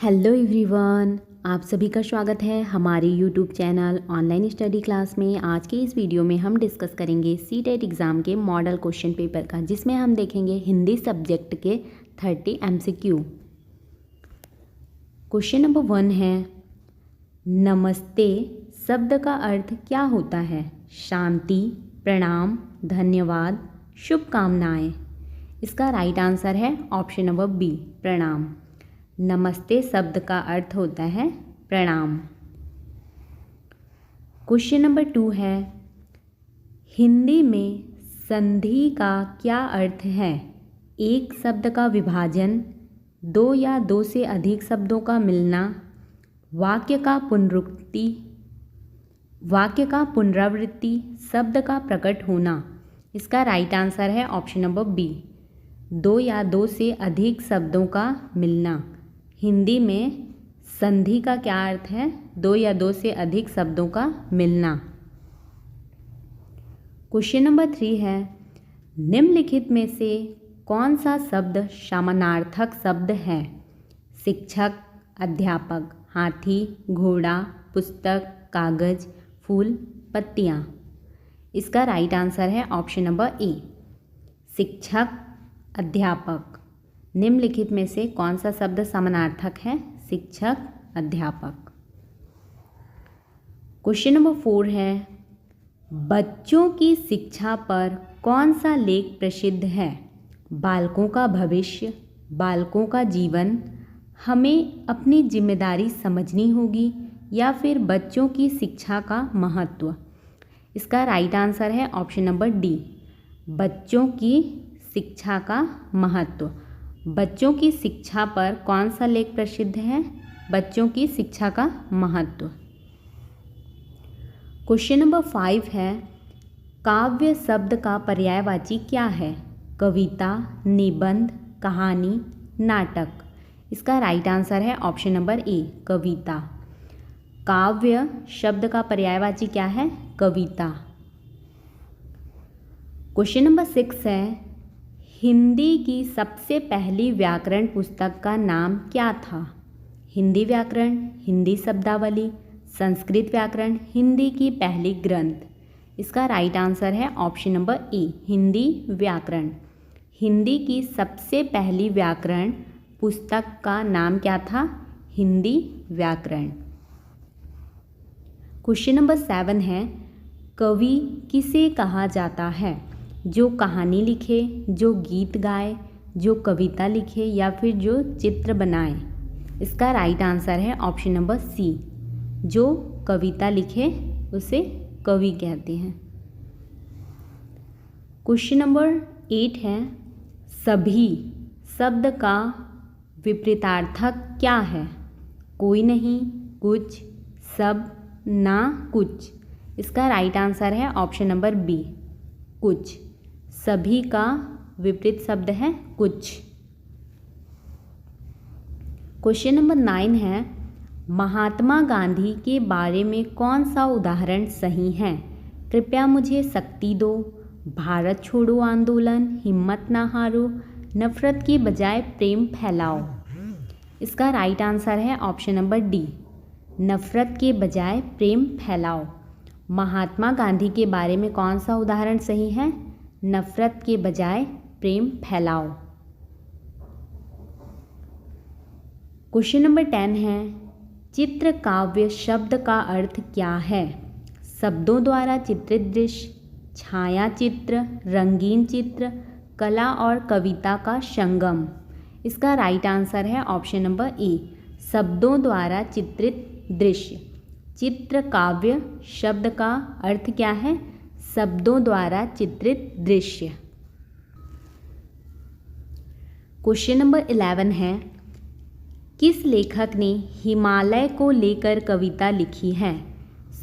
Hello everyone, आप सभी का स्वागत है हमारे YouTube channel online study class में। आज के इस वीडियो में हम डिस्कस करेंगे सीटेट एग्ज़ाम के मॉडल क्वेश्चन पेपर का, जिसमें हम देखेंगे हिंदी सब्जेक्ट के 30 MCQ। क्वेश्चन नंबर 1 है, नमस्ते शब्द का अर्थ क्या होता है? शांति, प्रणाम, धन्यवाद, शुभकामनाएं। इसका राइट आंसर है ऑप्शन नंबर बी, प्रणाम। नमस्ते शब्द का अर्थ होता है प्रणाम। क्वेश्चन नंबर 2 है, हिंदी में संधि का क्या अर्थ है? एक शब्द का विभाजन, दो या दो से अधिक शब्दों का मिलना, वाक्य का पुनरावृत्ति, शब्द का प्रकट होना। इसका राइट आंसर है ऑप्शन नंबर बी, दो या दो से अधिक शब्दों का मिलना। हिंदी में संधि का क्या अर्थ है? दो या दो से अधिक शब्दों का मिलना। क्वेश्चन नंबर 3 है, निम्नलिखित में से कौन सा शब्द समानार्थक शब्द है? शिक्षक, अध्यापक, हाथी, घोड़ा, पुस्तक, कागज, फूल, पत्तियाँ। इसका राइट आंसर है ऑप्शन नंबर ए, शिक्षक, अध्यापक। निम्नलिखित में से कौन सा शब्द समानार्थक है? शिक्षक, अध्यापक। क्वेश्चन नंबर 4 है, बच्चों की शिक्षा पर कौन सा लेख प्रसिद्ध है? बालकों का भविष्य, बालकों का जीवन, हमें अपनी जिम्मेदारी समझनी होगी, या फिर बच्चों की शिक्षा का महत्व। इसका राइट आंसर है ऑप्शन नंबर डी, बच्चों की शिक्षा का महत्व। बच्चों की शिक्षा पर कौन सा लेख प्रसिद्ध है? बच्चों की शिक्षा का महत्व। क्वेश्चन नंबर 5 है, काव्य शब्द का पर्यायवाची क्या है? कविता, निबंध, कहानी, नाटक। इसका राइट आंसर है ऑप्शन नंबर ए, कविता। काव्य शब्द का पर्यायवाची क्या है? कविता। क्वेश्चन नंबर 6 है, हिंदी की सबसे पहली व्याकरण पुस्तक का नाम क्या था? हिंदी व्याकरण, हिंदी शब्दावली, संस्कृत व्याकरण, हिंदी की पहली ग्रंथ। इसका राइट आंसर है ऑप्शन नंबर ए, हिंदी व्याकरण। हिंदी की सबसे पहली व्याकरण पुस्तक का नाम क्या था? हिंदी व्याकरण। क्वेश्चन नंबर 7 है, कवि किसे कहा जाता है? जो कहानी लिखे, जो गीत गाए, जो कविता लिखे, या फिर जो चित्र बनाए। इसका राइट आंसर है ऑप्शन नंबर सी, जो कविता लिखे उसे कवि कहते हैं। क्वेश्चन नंबर 8 है, सभी शब्द का विपरीतार्थक क्या है? कोई नहीं, कुछ, सब, ना, कुछ। इसका राइट आंसर है ऑप्शन नंबर बी, कुछ। सभी का विपरीत शब्द है कुछ। क्वेश्चन नंबर 9 है, महात्मा गांधी के बारे में कौन सा उदाहरण सही है? कृपया मुझे शक्ति दो, भारत छोड़ो आंदोलन, हिम्मत ना हारो, नफरत की बजाय प्रेम फैलाओ। इसका राइट आंसर है ऑप्शन नंबर डी, नफरत के बजाय प्रेम फैलाओ। महात्मा गांधी के बारे में कौन सा उदाहरण सही है? नफरत के बजाय प्रेम फैलाओ। क्वेश्चन नंबर 10 है, चित्र काव्य शब्द का अर्थ क्या है? शब्दों द्वारा चित्रित दृश्य, छाया चित्र, रंगीन चित्र, कला और कविता का संगम। इसका राइट आंसर है ऑप्शन नंबर ए, शब्दों द्वारा चित्रित दृश्य। चित्र काव्य शब्द का अर्थ क्या है? शब्दों द्वारा चित्रित दृश्य। क्वेश्चन नंबर 11 है, किस लेखक ने हिमालय को लेकर कविता लिखी है?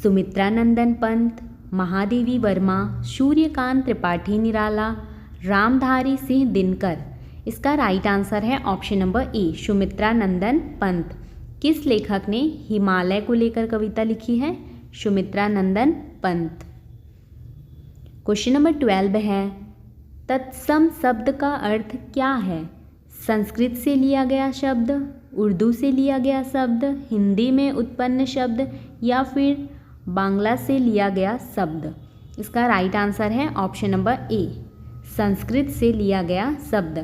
सुमित्रा नंदन पंत, महादेवी वर्मा, सूर्यकांत त्रिपाठी निराला, रामधारी सिंह दिनकर। इसका राइट आंसर है ऑप्शन नंबर ए, सुमित्रा नंदन पंत। किस लेखक ने हिमालय को लेकर कविता लिखी है? सुमित्रा नंदन पंत। क्वेश्चन नंबर 12 है, तत्सम शब्द का अर्थ क्या है? संस्कृत से लिया गया शब्द, उर्दू से लिया गया शब्द, हिंदी में उत्पन्न शब्द या फिर बांग्ला से लिया गया शब्द? इसका राइट आंसर है ऑप्शन नंबर ए, संस्कृत से लिया गया शब्द।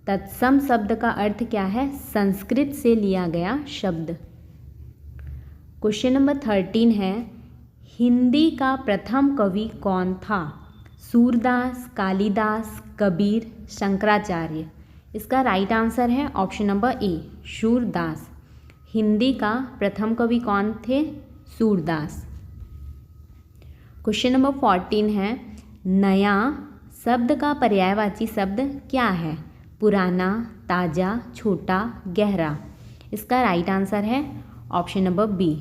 तत्सम शब्द का अर्थ क्या है? संस्कृत से लिया गया शब्द। क्वेश्चन नंबर 13 है, हिंदी का प्रथम कवि कौन था? सूरदास, कालिदास, कबीर, शंकराचार्य? इसका राइट आंसर है ऑप्शन नंबर ए, सूरदास। हिंदी का प्रथम कवि कौन थे? सूरदास। क्वेश्चन नंबर 14 है, नया शब्द का पर्यायवाची शब्द क्या है? पुराना, ताज़ा, छोटा, गहरा? इसका राइट आंसर है ऑप्शन नंबर बी,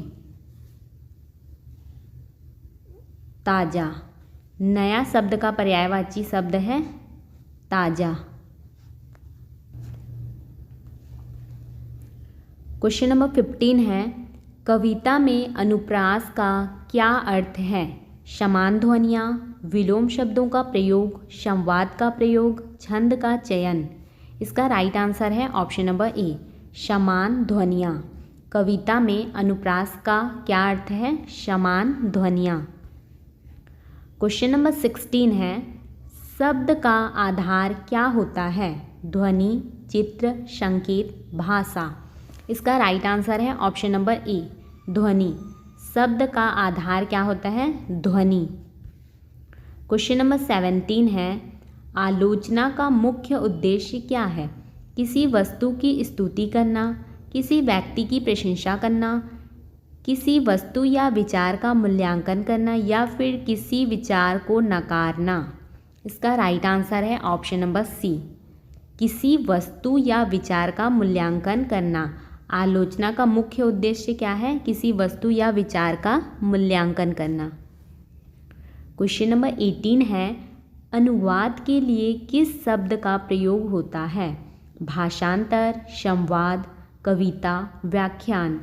ताज़ा। नया शब्द का पर्यायवाची शब्द है ताज़ा। क्वेश्चन नंबर 15 है, कविता में अनुप्रास का क्या अर्थ है? समान ध्वनियाँ, विलोम शब्दों का प्रयोग, संवाद का प्रयोग, छंद का चयन? इसका राइट आंसर है ऑप्शन नंबर ए, समान ध्वनियाँ। कविता में अनुप्रास का क्या अर्थ है? समान ध्वनियाँ। क्वेश्चन नंबर 16 है, शब्द का आधार क्या होता है? ध्वनि, चित्र, संकेत, भाषा? इसका राइट आंसर है ऑप्शन नंबर ए, ध्वनि। शब्द का आधार क्या होता है? ध्वनि। क्वेश्चन नंबर 17 है, आलोचना का मुख्य उद्देश्य क्या है? किसी वस्तु की स्तुति करना, किसी व्यक्ति की प्रशंसा करना, किसी वस्तु या विचार का मूल्यांकन करना या फिर किसी विचार को नकारना? इसका राइट आंसर है ऑप्शन नंबर सी, किसी वस्तु या विचार का मूल्यांकन करना। आलोचना का मुख्य उद्देश्य क्या है? किसी वस्तु या विचार का मूल्यांकन करना। क्वेश्चन नंबर 18 है, अनुवाद के लिए किस शब्द का प्रयोग होता है? भाषांतर, संवाद, कविता, व्याख्यान?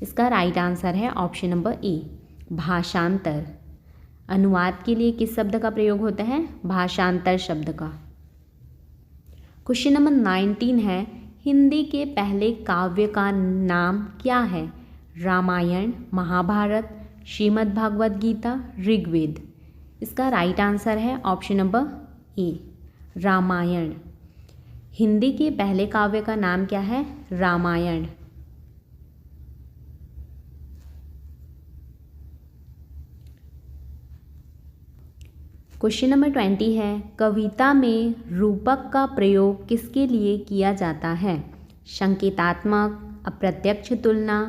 इसका राइट आंसर है ऑप्शन नंबर ए, भाषांतर। अनुवाद के लिए किस शब्द का प्रयोग होता है? भाषांतर शब्द का। क्वेश्चन नंबर 19 है, हिंदी के पहले काव्य का नाम क्या है? रामायण, महाभारत, श्रीमद् भागवत गीता, ऋग्वेद? इसका राइट आंसर है option number A, Ramayana. Hindi के पहले काव्य का नाम क्या है? रामायण। क्वेश्चन नंबर 20 है, कविता में रूपक का प्रयोग किसके लिए किया जाता है? संकेतात्मक, अप्रत्यक्ष तुलना,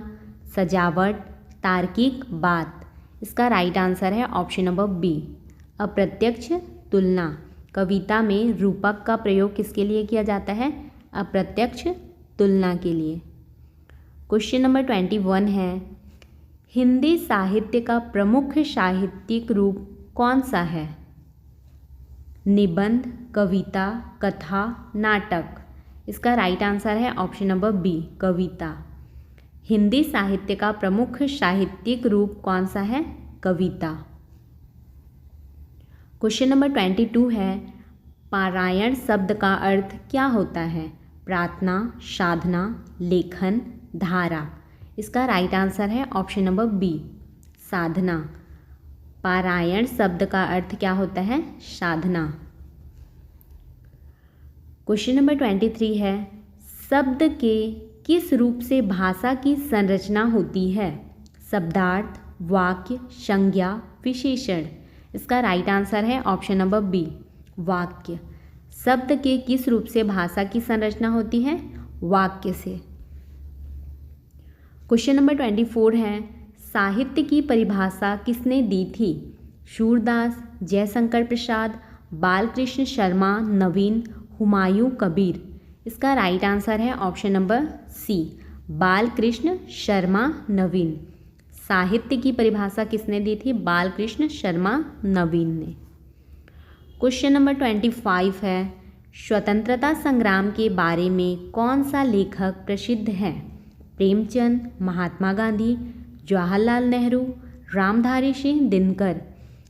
सजावट, तार्किक बात? इसका राइट आंसर है ऑप्शन नंबर बी, अप्रत्यक्ष तुलना। कविता में रूपक का प्रयोग किसके लिए किया जाता है? अप्रत्यक्ष तुलना के लिए। क्वेश्चन नंबर 21 है, हिंदी साहित्य का प्रमुख साहित्यिक रूप कौन सा है? निबंध, कविता, कथा, नाटक? इसका राइट आंसर है ऑप्शन नंबर बी, कविता। हिंदी साहित्य का प्रमुख साहित्यिक रूप कौन सा है? कविता। क्वेश्चन नंबर 22 है, पारायण शब्द का अर्थ क्या होता है? प्रार्थना, साधना, लेखन, धारा? इसका राइट आंसर है ऑप्शन नंबर बी, साधना। पारायण शब्द का अर्थ क्या होता है? साधना। क्वेश्चन नंबर 23 है, शब्द के किस रूप से भाषा की संरचना होती है? शब्दार्थ, वाक्य, संज्ञा, विशेषण? इसका राइट आंसर है ऑप्शन नंबर बी, वाक्य। शब्द के किस रूप से भाषा की संरचना होती है? वाक्य से। क्वेश्चन नंबर 24 है, साहित्य की परिभाषा किसने दी थी? सूरदास, जयशंकर प्रसाद, बालकृष्ण शर्मा, नवीन, हुमायूं कबीर? इसका राइट आंसर है option number C, Balkrishna Sharma, Naveen. साहित्य की परिभाषा किसने दी थी? बालकृष्ण शर्मा, नवीन ने। क्वेश्चन नंबर 25 है, स्वतंत्रता संग्राम के बारे में कौन सा लेखक प्रसिद्ध है? प्रेमचंद, महात्मा गांधी, जवाहरलाल नेहरू, रामधारी सिंह दिनकर?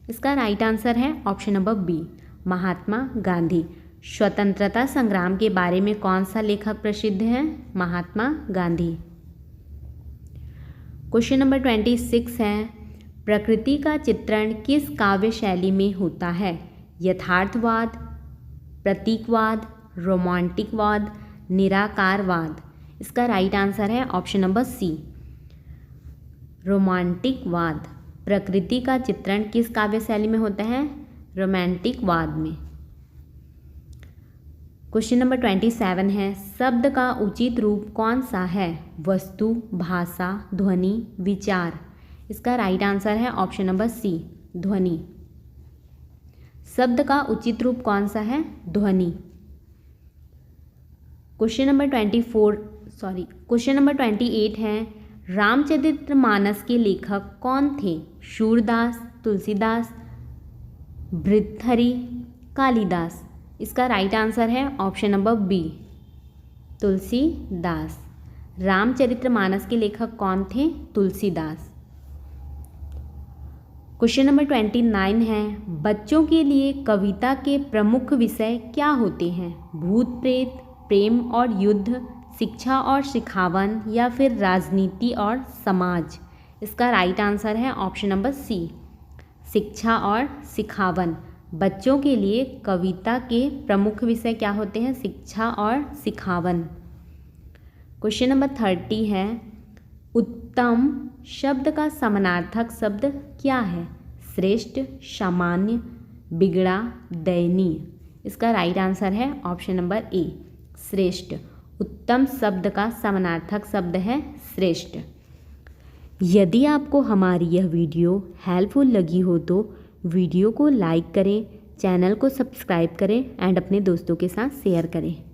इसका राइट आंसर है option number B, Mahatma Gandhi. स्वतंत्रता संग्राम के बारे में कौन सा लेखक प्रसिद्ध है? महात्मा गांधी। क्वेश्चन नंबर 26 है, प्रकृति का चित्रण किस काव्य शैली में होता है? यथार्थवाद, प्रतीकवाद, रोमांटिकवाद, निराकारवाद। इसका राइट आंसर है ऑप्शन नंबर सी, रोमांटिकवाद। प्रकृति का चित्रण किस काव्य शैली में होता है? रोमांटिकवाद में। क्वेश्चन नंबर 27 है, शब्द का उचित रूप कौन सा है? वस्तु, भाषा, ध्वनि, विचार। इसका राइट आंसर है ऑप्शन नंबर सी, ध्वनि। शब्द का उचित रूप कौन सा है? ध्वनि। क्वेश्चन नंबर 28 है, रामचरितमानस के लेखक कौन थे? सूरदास, तुलसीदास, भर्तृहरि, कालिदास। इसका राइट आंसर है option number B, Tulsidas. Ramcharitmanas के लेखक कौन थे? तुलसीदास। क्वेश्चन नंबर 29 है, बच्चों के लिए कविता के प्रमुख विषय क्या होते हैं? भूत प्रेत, प्रेम और युद्ध, शिक्षा और सिखावन, या फिर राजनीति और समाज। इसका राइट आंसर है ऑप्शन नंबर सी, शिक्षा और सिखावन। बच्चों के लिए कविता के प्रमुख विषय क्या होते हैं? शिक्षा और सिखावन। क्वेश्चन नंबर 30 है, उत्तम शब्द का समानार्थक शब्द क्या है? श्रेष्ठ, सामान्य, बिगड़ा, दयनीय। इसका राइट आंसर है ऑप्शन नंबर ए, श्रेष्ठ। उत्तम शब्द का समानार्थक शब्द है श्रेष्ठ। यदि आपको हमारी यह वीडियो हेल्पफुल लगी हो तो वीडियो को लाइक करें, चैनल को सब्सक्राइब करें एंड अपने दोस्तों के साथ शेयर करें।